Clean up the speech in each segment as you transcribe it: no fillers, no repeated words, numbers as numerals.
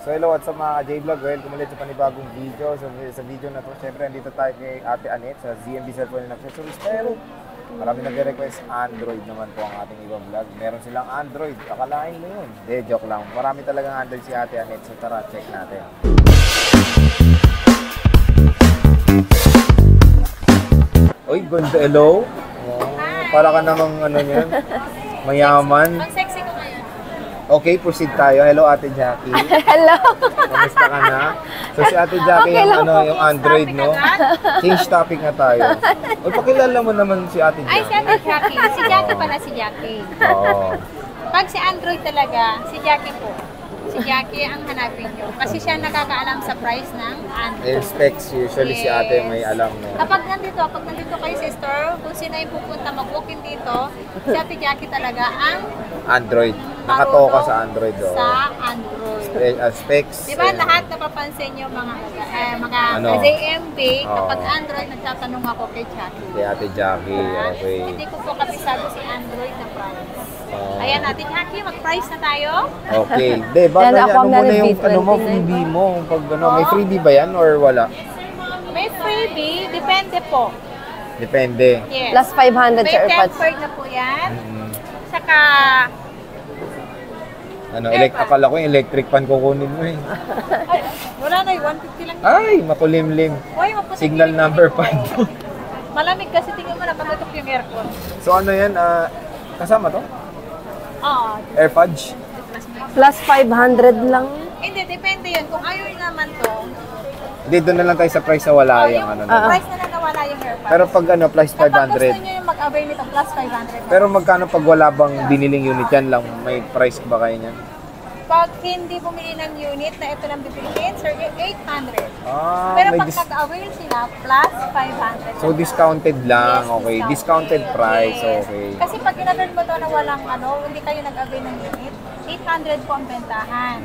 So hello, what's up mga J-Vlog? Welcome ulit sa panibagong video. So sa video na to, syempre andito tayo kay Ate Annette sa ZMB Cellphone and Accessories. Pero marami nagre-request Android naman po ang ating ibang vlog. Meron silang Android. Akalain mo yun. De, joke lang. Marami talagang Android si Ate Annette. So tara, check natin. Uy, ganda. Hello? Oh, para ka namang ano yan, mayaman. Ang sexy ko ngayon. Okay, proceed tayo. Hello, Ate Jackie. Hello. Kamusta ka na? So si Ate Jackie Okay yung, lang yung Android, no? Change topic na tayo. O, pakilala mo naman si Ate Ay, Jackie. si Ate Jackie. Si Jackie pala, si Jackie. Oo. Pag si Android talaga, si Jackie po. Si Jackie ang hanapin nyo. Kasi siya nakakaalam sa price ng Android. And specs, usually si Ate may alam, no? Pag nandito kayo sa store, kung sino yung pupunta mag-walk-in dito, si Ate Jackie talaga ang Android. Nakatoka sa Android, oh. Sa Android. Specs. Diba lahat napapansin nyo mga Ano? JMB, Oo. kapag Android, nagtatanong ako kay Jackie. Si Ate Jackie, okay. Hindi ko po kabisado si Android na price. Oh. Ayan natin, Jackie, mag-price na tayo. Okay. De, ba't Yan, na ako ano mo na meron yung B29. ano mo, freebie mo? Pag, ano, may freebie ba yan or wala? May freebie, depende po. Depende. Yes. Plus 500 May sa AirPods. tempered na po yan. Mm. Saka, Ano, akala ko yung electric fan kukunin mo eh. ay, wala na, 150 lang. Ay, makulimlim. Uy, maputi. Signal number 5. Malamig kasi tingin mo na patutok yung aircon. So ano yan, kasama to? Oo. AirPods? Plus 500 lang. Hindi, depende yun. Kung ayaw nyo naman to, Hindi, doon na lang tayo sa price na wala yung ano. yung price na nawala yung airpods. Pero pag ano, plus Kapag gusto 500. nyo yung mag-avail nito, plus 500. Pero magkano pag wala bang biniling unit yan lang? May price ba kayo niyan? Pag hindi bumili ng unit na ito lang bibilihin, sir, 800. Ah, Pero may pag nag-avail sila, plus 500. so discounted lang, Yes, okay. Discounted price, Yes. okay. Kasi pag in-avail mo to na walang ano, hindi kayo nag-avail ng unit, 800 po ang bentahan.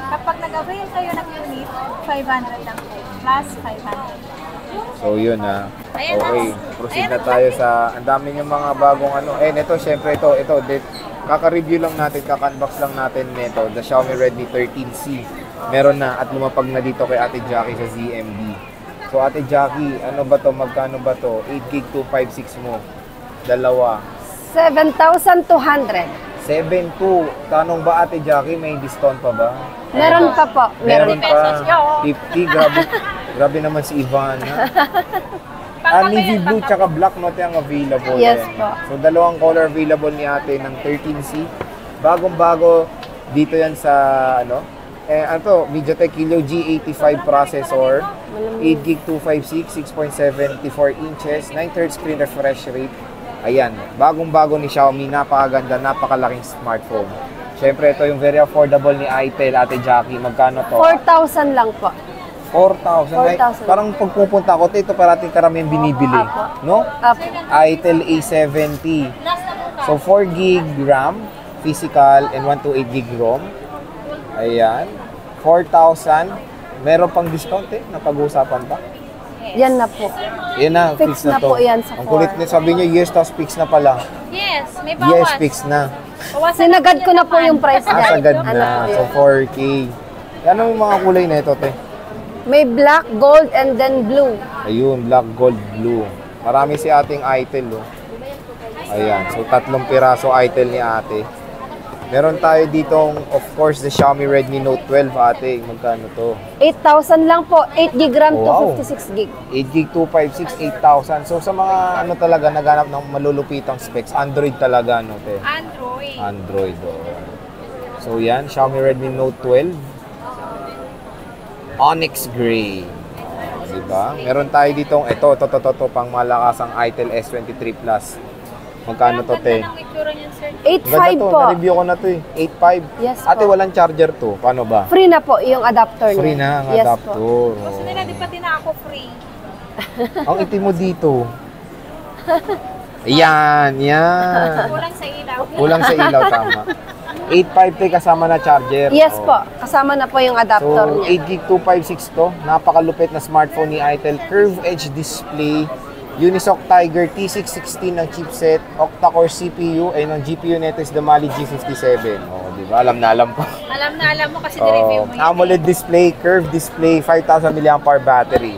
Kapag nag-avail kayo ng unit, 500 lang po. Plus 500. So yun na. Ayan Okay, na. proceed Ayan na na. tayo sa ang dami yung mga bagong ano. Ito syempre ito, kaka-review lang natin, kaka-unbox lang natin nito, the Xiaomi Redmi 13C. Meron na at lumapag na dito kay Ate Jackie sa ZMB. So Ate Jackie, ano ba to? Magkano ba to? 8GB 256 mo. Dalawa. 7,200. 7.2. Tanong ba Ate Jackie, may discount pa ba? Meron pa po. Meron pesos, pa. yo. 50. Grabe naman si Ivan. Ha? Navy blue tsaka black note ang available. Yes eh. po. So dalawang color available ni ate ng 13C. Bagong-bago dito yan sa ano? MediaTek Helio G85 processor, 8GB 256, 6.74 inches, 9Hz screen refresh rate. Ayan, bagong-bago ni Xiaomi, napakaganda, napakalaking smartphone. Siyempre, ito yung very affordable ni Itel, Ate Jackie. Magkano to? 4,000 lang po. 4,000. 4,000. Parang pagpupunta ko, ito parating karamihan binibili. Apo. No? Apo. Itel A70. Last na po So, 4GB RAM, physical, and 128GB ROM. Ayan. 4,000. Meron pang discount napag-uusapan pa. Yan na po. Yan na, fix, Fix na to. po yan sa Ang kulit niya, sabi niya, yes, tapos fix na pala. Yes, may Yes, bawas. fix na. Bawasan Sinagad ko na po yung price niya. Sagad Ano na. po So, yun? 4K. Yan ang mga kulay na ito, te. May black, gold, and then blue. Ayun, black, gold, blue. Marami si ating Itel, oh. Ayan, so 3 piraso Itel ni ate. Meron tayo ditong, of course, the Xiaomi Redmi Note 12, ate. Magkano to? 8,000 lang po. 8GB RAM, Wow. 256GB. 8GB 256, 8,000. So, sa mga ano talaga, naghanap ng malulupitang specs, Android talaga, no, te? Android. Android, oh. So, yan, Xiaomi Redmi Note 12. Onyx Gray. Diba? Meron tayo ditong, ito, pang malakasang Itel S23 Plus. Magkano to, te? Ang ganda ng itsura niyan, sir. 8,500 to, po. na-review ko na to eh. 8.5. Yes Ate, po. walang charger to. Paano ba? Free na po yung adapter niya. Free na ang Yes adapter. po. Gusto nila, di pati na ako free. Ang itim mo dito. Yan, yan. Kulang sa ilaw. Kulang sa ilaw, tama. 8.5 to kasama na charger. Yes Oh. po. Kasama na po yung adapter So, niya. 8GB 256 to. Napakalupit na smartphone ni Itel. Curve Edge display. Unisoc Tiger T616 ng chipset, octa-core CPU, ay ng GPU nito is the Mali G57. Oh, di ba? Alam na alam ko. Alam mo kasi ni-review mo yun. AMOLED display, curved display, 5,000 mAh battery.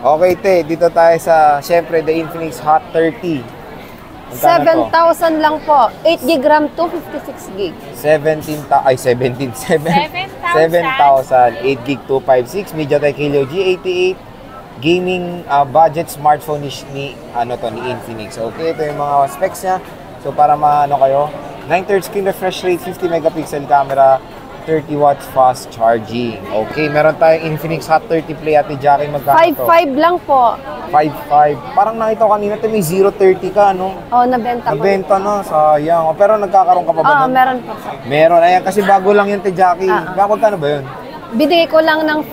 Okay, te, dito tayo sa, syempre, the Infinix Hot 30. Magkano to? 7,000 lang po. 8 gig RAM to 56 gig. 7,000. 8 gig 256, MediaTek Helio G88, gaming budget smartphone ni Infinix. Okay, ito yung mga specs niya. So para maano kayo, 9/3 screen refresh rate, 50 megapixel camera, 30 watts fast charging. Okay, meron tayong Infinix Hot 30 Play, Ate Jackie, magkano to? 5,500 lang po. 5,500. Parang nakita ko kanina, may 030 ka, no? Oh, nabenta ko. Nabenta na, sayang. O, pero nagkakaroon ka pa ba Oo, nun? meron po. Meron. Ayan, kasi bago lang yun, Ate Jackie. Magkano ba yun? Binigay ko lang ng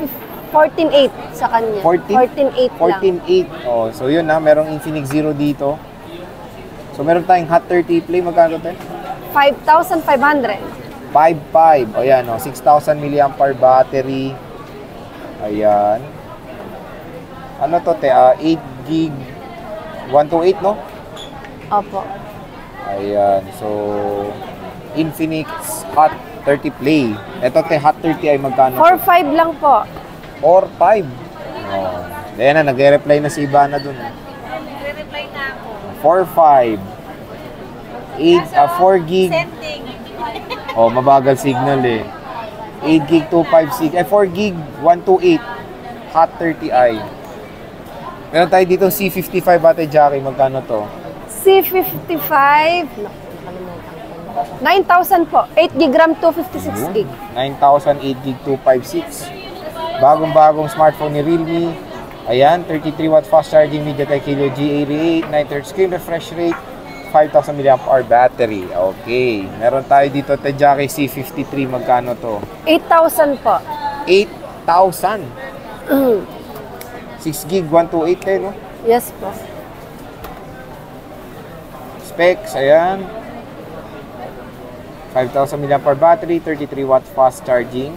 14,800 sa kanya. 14,800 lang. 14,800. Oh, so yun na, merong Infinix Zero dito. So meron tayong Hot 30 Play, magkano tayo? 5,500. 5,500. O yan, 6,000 mAh battery. Ayan. Ano to, te? 8 gig 128, no? Opo. Ayan. So, Infinix Hot 30 Play. Ito, te, Hot 30 ay magkano? 4,500 lang po. 4,500. Oh. Ayan na, nag-reply na si Ivana dun. Nagre-reply na ako. 4,500. 4 gig. Sending. Oh, mabagal signal eh. 8 gig 256. 4 gig 128. Hot 30i. Meron tayo dito C55, Ate Jackie. Magkano to? C55. 9,000 po. 8 gig RAM to 56 gig. 9,000, 8 gig 256. Bagong-bagong smartphone ni Realme. Ayan, 33 watt fast charging, MediaTek Helio G88, 9/3 screen refresh rate, 5,000 mAh battery. Okay. Meron tayo dito, Ate Jackie, C53. Magkano to? 8,000 po. 8,000. 6 gig 128 eh, no? Yes po. Specs, ayan. 5,000 mAh battery, 33 watt fast charging.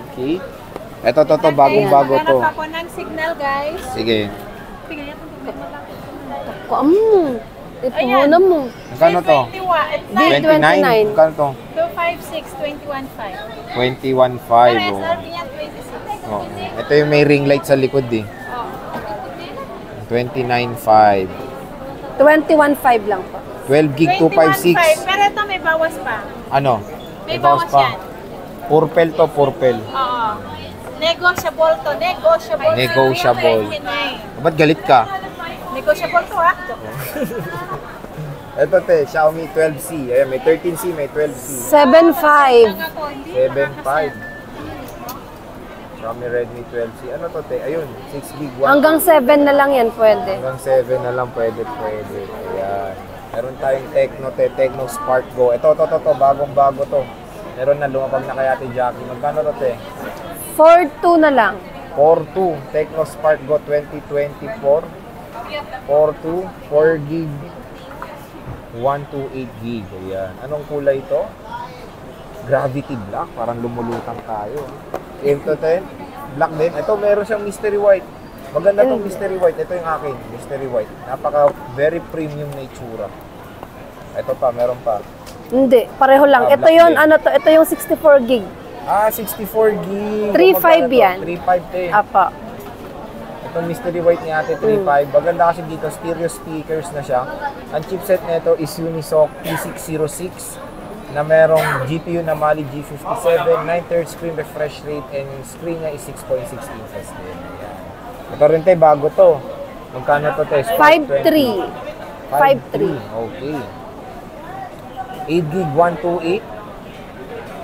Okay. Ito, bagong-bago to. Hanap ako ng signal, guys. Sige. Tingnan niyo kung malaki. Kuam mo. Ito muna mo. Magkano to? 29. Magkano to? 256, 21.5. 21.5. Pero Oh. SRP niya 26. Oh. Ito yung may ring light sa likod eh. 29.5. 21,500 lang po. 12 gig 256. Pero ito may bawas pa. Ano? May bawas yan. Purple to, purple. Oo. Negotiable to. Negotiable. Negotiable. 329. Ba't galit ka? Negotiable to, ha? Ito, te, Xiaomi 12C. Ayan, may 13C, may 12C. 7,500. 7.5. Xiaomi Redmi 12C. Ano to, te? Ayun, 6 gig 1. Hanggang 7 na lang yan pwede. Hanggang 7 na lang pwede. Ayan. Meron tayong Tecno, te, Tecno Spark Go. Ito, bagong-bago to. Meron na lumapag na kay Ate Jackie. Magkano to, te? 4,200 na lang. 4.2. Tecno Spark Go 2024. 4.2. 4 gig 128 gig. Ayan. Anong kulay ito? Gravity Black. Parang lumulutang tayo. Ito, te, black din. Ito, meron siyang mystery white. Maganda tong mystery white. Ito yung akin, mystery white. Napaka very premium na itsura. Ito pa, meron pa. Hindi, pareho lang. Ito black yon din. ano to? Ito yung 64 gig. 64 gig. 3.5 yan. 3.5 Apa. Itong mystery white ni ate, 3.5. Maganda kasi dito, stereo speakers na siya. Ang chipset nito is Unisoc P606 na merong GPU na Mali G57, 9/3 screen refresh rate, and screen niya is 6.6 inches din. Ayan. Ito rin tayo, bago to. Magkano to, te? 5.3. 5.3. Okay. 8 gig 128.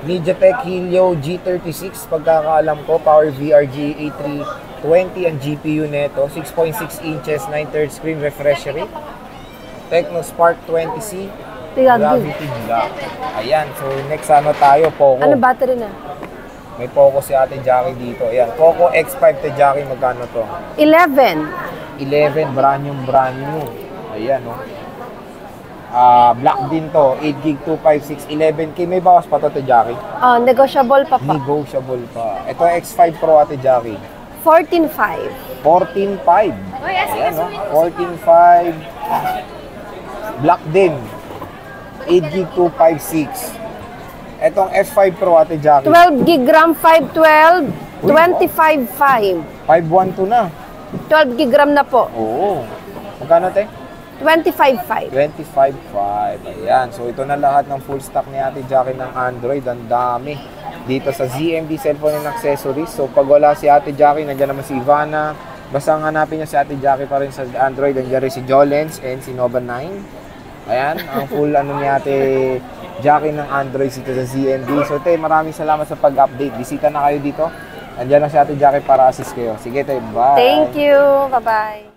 MediaTek Helio G36, pagkakaalam ko, PowerVR G8320 ang GPU nito, 6.6 inches, 9/3 screen refresh rate. Tecno Spark 20C, Gravity Black. Ayan, so next ano tayo, Poco. Ano battery na? May Poco si Ate Jackie dito. Ayan, Poco X5 Ate Jackie, magkano to? 11. 11, brand new. Ayan, no. Black din to, 8 gig 256, 11K. May bawas pa to, Ate Jackie? Oh, negotiable pa pa. Negotiable pa. Ito X5 Pro, Ate Jackie. 14,500. 14.5. Uy, Ayan, no? 14.5. Black din. 8 gig 256. Etong F5 Pro, Ate Jackie. 12 gig RAM, 512, 25.5. 512 na. 12 gig RAM na po. Oo. Magkano, te? 25.5. 25.5. Ayan. So, ito na lahat ng full stock ni Ate Jackie ng Android. Ang dami. Dito sa ZMD Cellphone and Accessories. So, pag wala si Ate Jackie, nandiyan naman si Ivana. Basta ang hanapin niya si Ate Jackie pa rin sa Android. Nandiyan rin si Jolens and si Nova 9. Ayan. Ang full ni Ate Jackie ng Android dito sa ZMD. So, te, maraming salamat sa pag-update. Bisita na kayo dito. Nandiyan na si Ate Jackie para assist kayo. Sige, te. Bye. Thank you. Bye-bye.